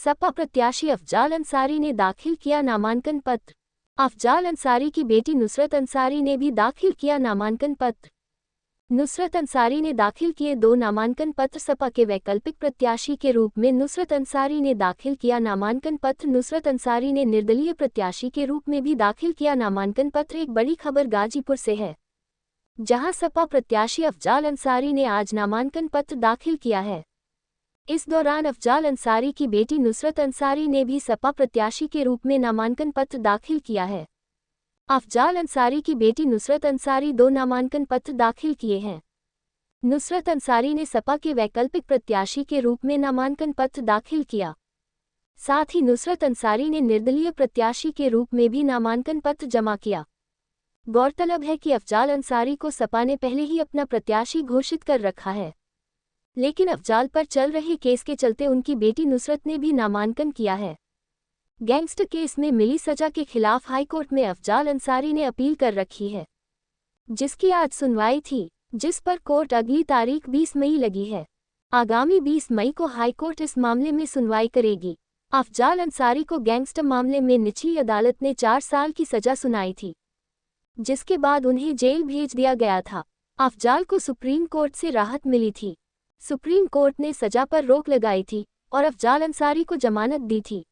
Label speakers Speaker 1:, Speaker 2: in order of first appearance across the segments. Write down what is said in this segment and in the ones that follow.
Speaker 1: सपा प्रत्याशी अफजाल अंसारी ने दाखिल किया नामांकन पत्र। अफजाल अंसारी की बेटी नुसरत अंसारी ने भी दाखिल किया नामांकन पत्र। नुसरत अंसारी ने दाखिल किए 2 नामांकन पत्र। सपा के वैकल्पिक प्रत्याशी के रूप में नुसरत अंसारी ने दाखिल किया नामांकन पत्र। नुसरत अंसारी ने निर्दलीय प्रत्याशी के रूप में भी दाखिल किया नामांकन पत्र। एक बड़ी खबर गाजीपुर से है, जहां सपा प्रत्याशी अफजाल अंसारी ने आज नामांकन पत्र दाखिल किया है। इस दौरान अफजाल अंसारी की बेटी नुसरत अंसारी ने भी सपा प्रत्याशी के रूप में नामांकन पत्र दाखिल किया है। अफजाल अंसारी की बेटी नुसरत अंसारी 2 नामांकन पत्र दाखिल किए हैं। नुसरत अंसारी ने सपा के वैकल्पिक प्रत्याशी के रूप में नामांकन पत्र दाखिल किया। साथ ही नुसरत अंसारी ने निर्दलीय प्रत्याशी के रूप में भी नामांकन पत्र जमा किया। गौरतलब है कि अफजाल अंसारी को सपा ने पहले ही अपना प्रत्याशी घोषित कर रखा है, लेकिन अफजाल पर चल रहे केस के चलते उनकी बेटी नुसरत ने भी नामांकन किया है। गैंगस्टर केस में मिली सजा के खिलाफ हाईकोर्ट में अफजाल अंसारी ने अपील कर रखी है, जिसकी आज सुनवाई थी, जिस पर कोर्ट अगली तारीख 20 मई लगी है। आगामी 20 मई को हाईकोर्ट इस मामले में सुनवाई करेगी। अफजाल अंसारी को गैंगस्टर मामले में निचली अदालत ने 4 साल की सजा सुनाई थी, जिसके बाद उन्हें जेल भेज दिया गया था। अफजाल को सुप्रीम कोर्ट से राहत मिली थी। सुप्रीम कोर्ट ने सजा पर रोक लगाई थी और अफजाल अंसारी को जमानत दी थी।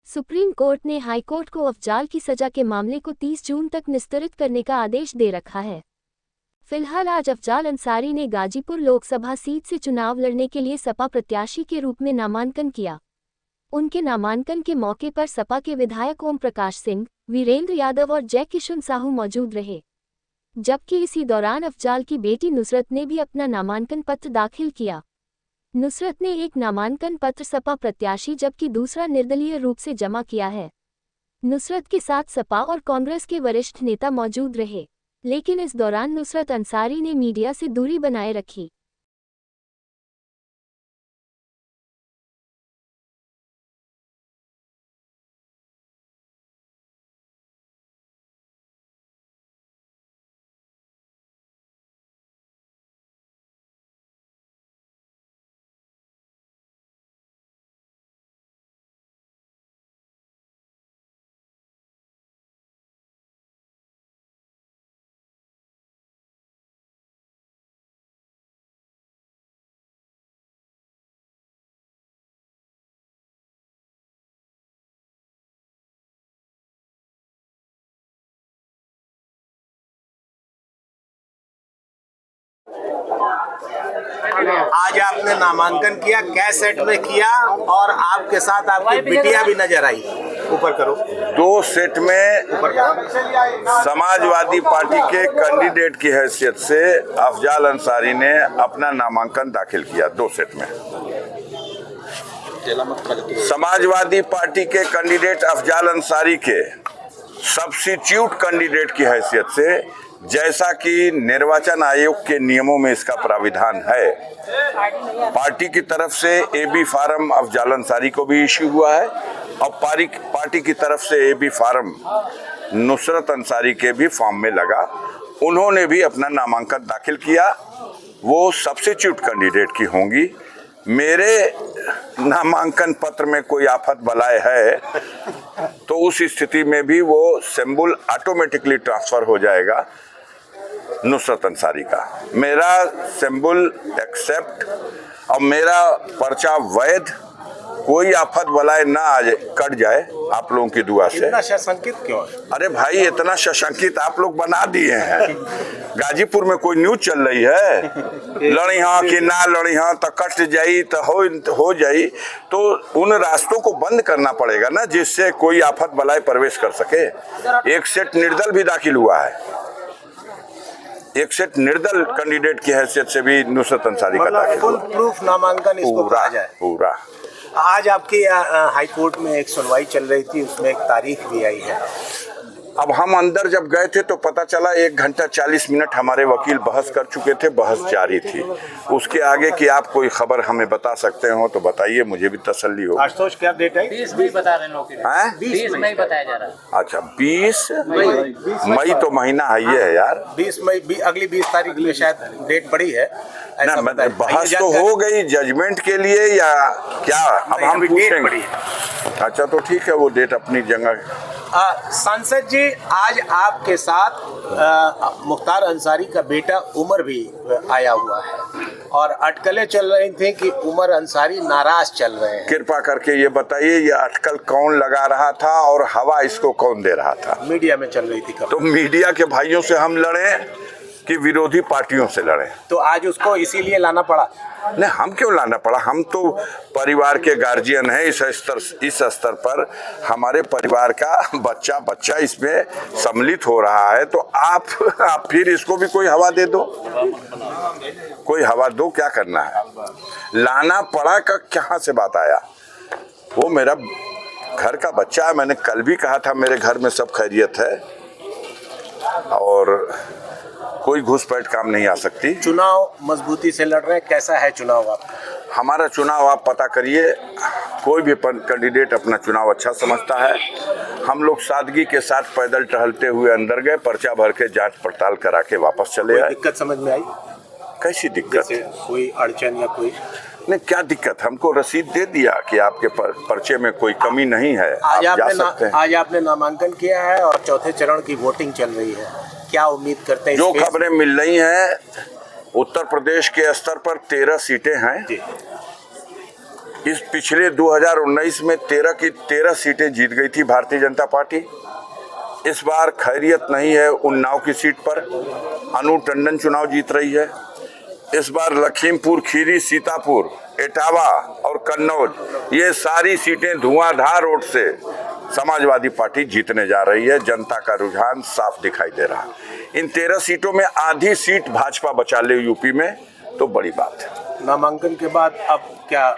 Speaker 1: सुप्रीम कोर्ट ने हाई कोर्ट को अफजाल की सजा के मामले को 30 जून तक निस्तारित करने का आदेश दे रखा है। फिलहाल आज अफजाल अंसारी ने गाजीपुर लोकसभा सीट से चुनाव लड़ने के लिए सपा प्रत्याशी के रूप में नामांकन किया। उनके नामांकन के मौके पर सपा के विधायक ओम प्रकाश सिंह, वीरेंद्र यादव और जय किशन साहू मौजूद रहे, जबकि इसी दौरान अफजाल की बेटी नुसरत ने भी अपना नामांकन पत्र दाखिल किया। नुसरत ने एक नामांकन पत्र सपा प्रत्याशी जबकि दूसरा निर्दलीय रूप से जमा किया है। नुसरत के साथ सपा और कांग्रेस के वरिष्ठ नेता मौजूद रहे, लेकिन इस दौरान नुसरत अंसारी ने मीडिया से दूरी बनाए रखी।
Speaker 2: आज आपने नामांकन किया, क्या सेट में किया और आपके साथ आपकी बिटिया भी नजर आई? ऊपर करो।
Speaker 3: 2 सेट में समाजवादी पार्टी के कैंडिडेट की हैसियत से अफजाल अंसारी ने अपना नामांकन दाखिल किया। 2 सेट में समाजवादी पार्टी के कैंडिडेट अफजाल अंसारी के सब्स्टिट्यूट कैंडिडेट की हैसियत से, जैसा कि निर्वाचन आयोग के नियमों में इसका प्राविधान है, पार्टी की तरफ से AB फार्म अफजाल अंसारी को भी इश्यू हुआ है और पार्टी की तरफ से AB फार्म नुसरत अंसारी के भी फॉर्म में लगा। उन्होंने भी अपना नामांकन दाखिल किया। वो सब्स्टिट्यूट कैंडिडेट की होंगी। मेरे नामांकन पत्र में कोई आफत बलाए है तो उस स्थिति में भी वो सिंबल ऑटोमेटिकली ट्रांसफर हो जाएगा नुसरत अंसारी का। मेरा सिंबल एक्सेप्ट और मेरा पर्चा वैध, कोई आफत बलाए ना आ जाए, कट जाए आप लोगों की दुआ से।
Speaker 2: इतना सशंकित क्यों?
Speaker 3: अरे भाई, इतना सशंकित आप लोग बना दिए हैं। गाजीपुर में कोई न्यूज चल रही है, लड़ी हाँ कि ना लड़ी हाँ तो कट जाई तो हो जाई, तो उन रास्तों को बंद करना पड़ेगा ना, जिससे कोई आफत बलाए प्रवेश कर सके। एक सेट निर्दल भी दाखिल हुआ है, एक सेट निर्दल कैंडिडेट की हैसियत से भी नुसरत अंसारी का दाखिल
Speaker 2: फुल प्रूफ नामांकन इसको कहा जाए।
Speaker 3: पूरा।
Speaker 2: आज आपकी हाई कोर्ट में एक सुनवाई चल रही थी, उसमें एक तारीख भी आई है।
Speaker 3: अब हम अंदर जब गए थे तो पता चला 1 घंटा 40 मिनट हमारे वकील बहस कर चुके थे, बहस जारी थी। उसके आगे की आप कोई खबर हमें बता सकते हो तो बताइए, मुझे भी तसल्ली हो।
Speaker 2: आशुतोष क्या डेट है?
Speaker 4: 20 मई बता रहे हैं लोग, 20 मई बताया जा रहा है।
Speaker 3: अच्छा 20 मई तो महीना है ये है यार।
Speaker 2: 20 मई अगली 20 तारीख में शायद डेट पड़ी है।
Speaker 3: ना मतलब बहस तो हो गई जजमेंट के लिए या क्या? अब हम पूछेंगे। अच्छा तो ठीक है, वो डेट अपनी जगह।
Speaker 2: सांसद जी, आज आपके साथ मुख्तार अंसारी का बेटा उमर भी आया हुआ है और अटकलें चल रही थी कि उमर अंसारी नाराज चल रहे हैं।
Speaker 3: कृपा करके ये बताइए, ये अटकल कौन लगा रहा था और हवा इसको कौन दे रहा था?
Speaker 2: मीडिया में चल रही थी।
Speaker 3: तो मीडिया के भाइयों से हम लड़े कि विरोधी पार्टियों से लड़े?
Speaker 2: तो आज उसको इसीलिए लाना पड़ा?
Speaker 3: नहीं, हम क्यों लाना पड़ा? हम तो परिवार के गार्जियन हैं। इस स्तर पर हमारे परिवार का बच्चा इसमें सम्मिलित हो रहा है, तो आप फिर इसको भी कोई हवा दे दो, कोई हवा दो। क्या करना है? लाना पड़ा का कहाँ से बात आया? वो मेरा घर का बच्चा है। मैंने कल भी कहा था मेरे घर में सब खैरियत है और कोई घुसपैठ काम नहीं आ सकती।
Speaker 2: चुनाव मजबूती से लड़ रहे हैं, कैसा है चुनाव आपका?
Speaker 3: हमारा चुनाव आप पता करिए, कोई भी कैंडिडेट अपना चुनाव अच्छा समझता है। हम लोग सादगी के साथ पैदल टहलते हुए अंदर गए, पर्चा भर के जांच पड़ताल करा के वापस चले आए।
Speaker 2: दिक्कत समझ में आई?
Speaker 3: कैसी दिक्कत?
Speaker 2: जैसे कोई अड़चन या कोई?
Speaker 3: नहीं, क्या दिक्कत? हमको रसीद दे दिया कि आपके पर्चे में कोई कमी नहीं है, आप जा सकते हैं।
Speaker 2: आज आपने नामांकन किया है और चौथे चरण की वोटिंग चल रही है, क्या उम्मीद करते हैं?
Speaker 3: जो खबरें मिल रही हैं, उत्तर प्रदेश के स्तर पर 13 सीटें हैं। इस पिछले 2019 में 13 की 13 सीटें जीत गई थी भारतीय जनता पार्टी। इस बार खैरियत नहीं है। उन्नाव की सीट पर अनु टंडन चुनाव जीत रही है। इस बार लखीमपुर खीरी, सीतापुर, इटावा और कन्नौज, ये सारी सीटें धुआंधार वोट से समाजवादी पार्टी जीतने जा रही है। जनता का रुझान साफ दिखाई दे रहा है। इन 13 सीटों में आधी सीट भाजपा बचा ले यूपी में तो बड़ी बात है।
Speaker 2: नामांकन के बाद अब क्या?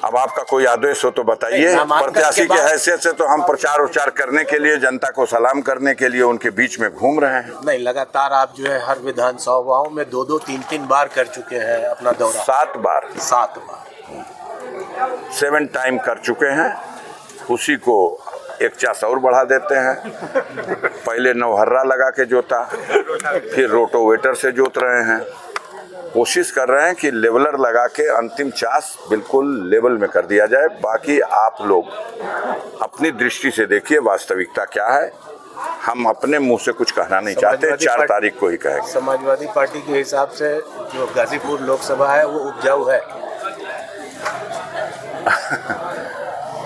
Speaker 3: अब आपका कोई आदेश हो तो बताइए। प्रत्याशी की हैसियत से तो हम प्रचार उचार करने के लिए, जनता को सलाम करने के लिए उनके बीच में घूम रहे हैं।
Speaker 2: नहीं, लगातार आप जो है हर विधानसभाओं में 2-2, 3-3 बार कर चुके हैं अपना दौरा।
Speaker 3: 7 बार 7 टाइम कर चुके हैं। उसी को एक चास और बढ़ा देते हैं। पहले नौहर्रा लगा के जोता, फिर रोटोवेटर से जोत रहे हैं। कोशिश कर रहे हैं कि लेवलर लगा के अंतिम चास बिल्कुल लेवल में कर दिया जाए। बाकी आप लोग अपनी दृष्टि से देखिए वास्तविकता क्या है। हम अपने मुंह से कुछ कहना नहीं चाहते, 4 तारीख को ही कहेंगे।
Speaker 2: समाजवादी पार्टी के हिसाब से जो गाजीपुर लोकसभा है वो उपजाऊ है।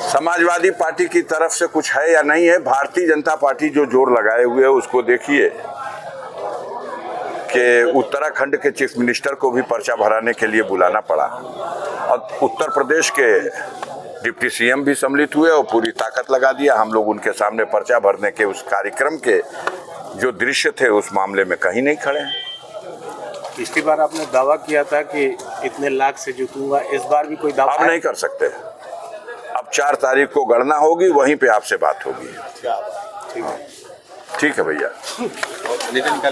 Speaker 3: समाजवादी पार्टी की तरफ से कुछ है या नहीं है? भारतीय जनता पार्टी जो जोर लगाए हुए है उसको देखिए कि उत्तराखंड के चीफ मिनिस्टर को भी पर्चा भराने के लिए बुलाना पड़ा और उत्तर प्रदेश के डिप्टी सीएम भी सम्मिलित हुए और पूरी ताकत लगा दिया। हम लोग उनके सामने पर्चा भरने के उस कार्यक्रम के जो दृश्य थे उस मामले में कहीं नहीं खड़े हैं।
Speaker 2: पिछली बार आपने दावा किया था कि इतने लाख से जीतूंगा, इस बार भी कोई दावा?
Speaker 3: अब नहीं कर सकते। अब 4 तारीख को गणना होगी, वहीं पे आपसे बात होगी।
Speaker 2: ठीक है।
Speaker 3: ठीक है भैया।
Speaker 2: नितिन का